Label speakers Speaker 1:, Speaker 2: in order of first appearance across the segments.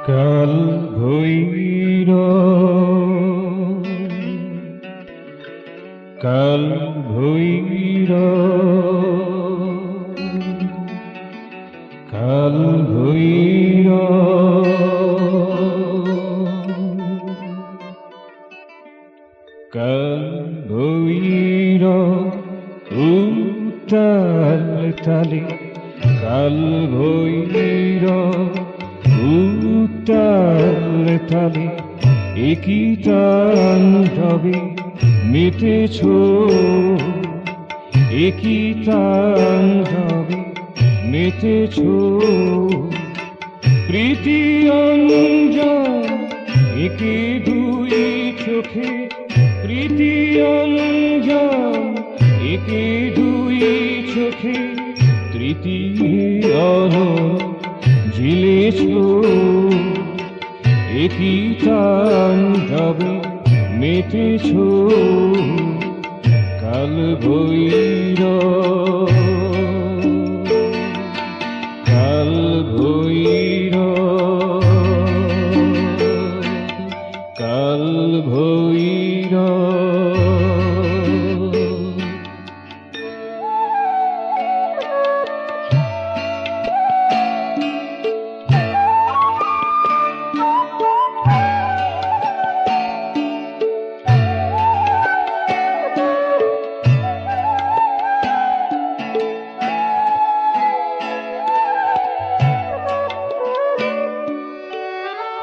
Speaker 1: কাল ভৈরব, কাল ভৈরব, কাল ভৈরব, কাল ভৈরব উত্তাল তালে, কাল ভৈরব উত্তাল তালে একই তাণ্ডবে মেতেছ, একই তাণ্ডবে মেতেছ। প্রীতি অঞ্জন একে দুই চোখে, প্রীতি অঞ্জন একে দুই চোখে, তৃতীয় ঝিলেছ, একই তাণ্ডবে মেতেছ। কাল ভৈরব, কাল ভৈরব, কাল ভৈরব।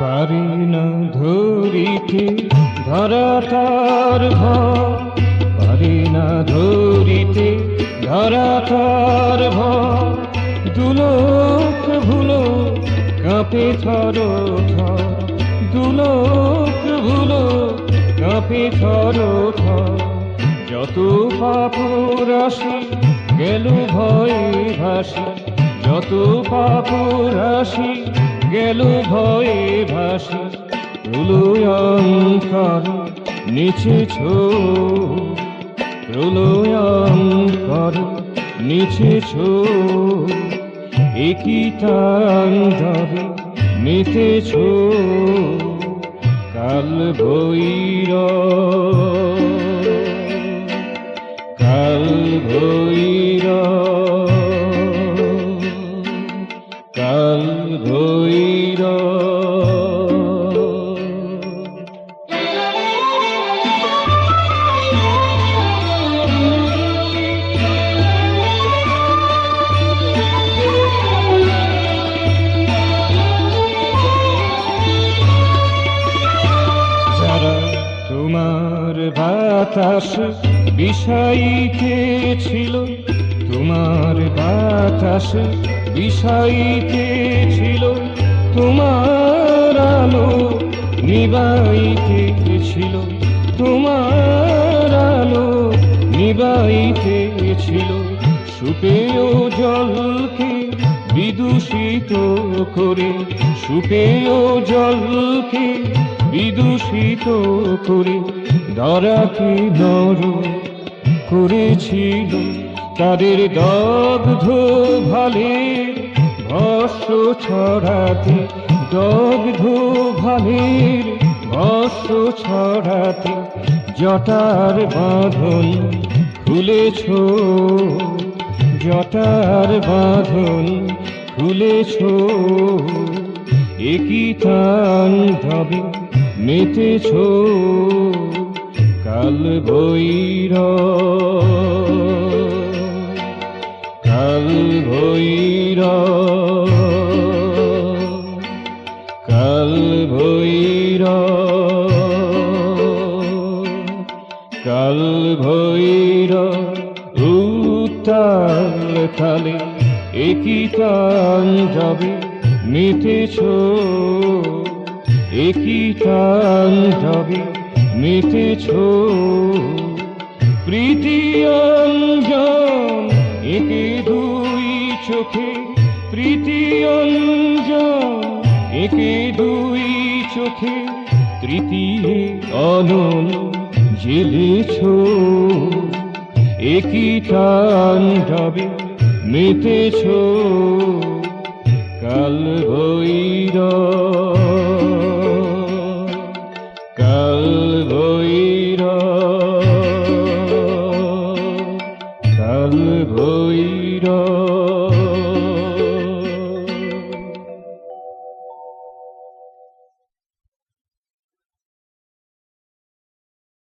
Speaker 1: পারি না ধরিতে ধরা তার ভর, পারি না ধরিতে ধরা তার ভর। দুলোক ভুলো কাঁপে থর থর, দুলোক ভুলো কাঁপে থর থর। যত পাপ রাশি গেল ভয়ে ভাসি, যত পাপ রাশি গেল ভয়ে ভাসি। প্রলয়ঙ্কর নিচেছ, প্রলয়ঙ্কর নিচেছ, একই তাণ্ডবে মেতেছ। কাল ভৈরব, কাল ভৈরব, কাল ভৈরব। যারা তোমার বাতাস বিষাইতে ছিল, তোমার বাতাস বিষাইতে ছিল, তোমার আলো নিবাইতে ছিল, তোমার আলো নিবাইতে ছিল। সুপেয় জলকে বিদূষিত করে, সুপেয় জলকে বিদূষিত করে, ধরাকে নর করেছিল। তাদের দগ্ধ ভালে ভস্য ছড়াতে, দগ্ধ ভালের ভস্য ছড়াতে। জটার বাঁধন খুলেছ, জটার বাঁধন খুলেছ, একই তাণ্ডবে মেতেছ। কাল ভৈরব, কাল ভৈরব, কাল ভৈরব, কাল ভৈরব উত্তাল তালে একই তাণ্ডবে মেতেছ, একই তাণ্ডবে মেতেছ। প্রীতি অঞ্জন একে দুই চোখে, প্রীতি অঞ্জন একে দুই চোখে, তৃতীয় অনল জেলেছ। একই তাণ্ডবে মেতেছ, কাল ভৈরব।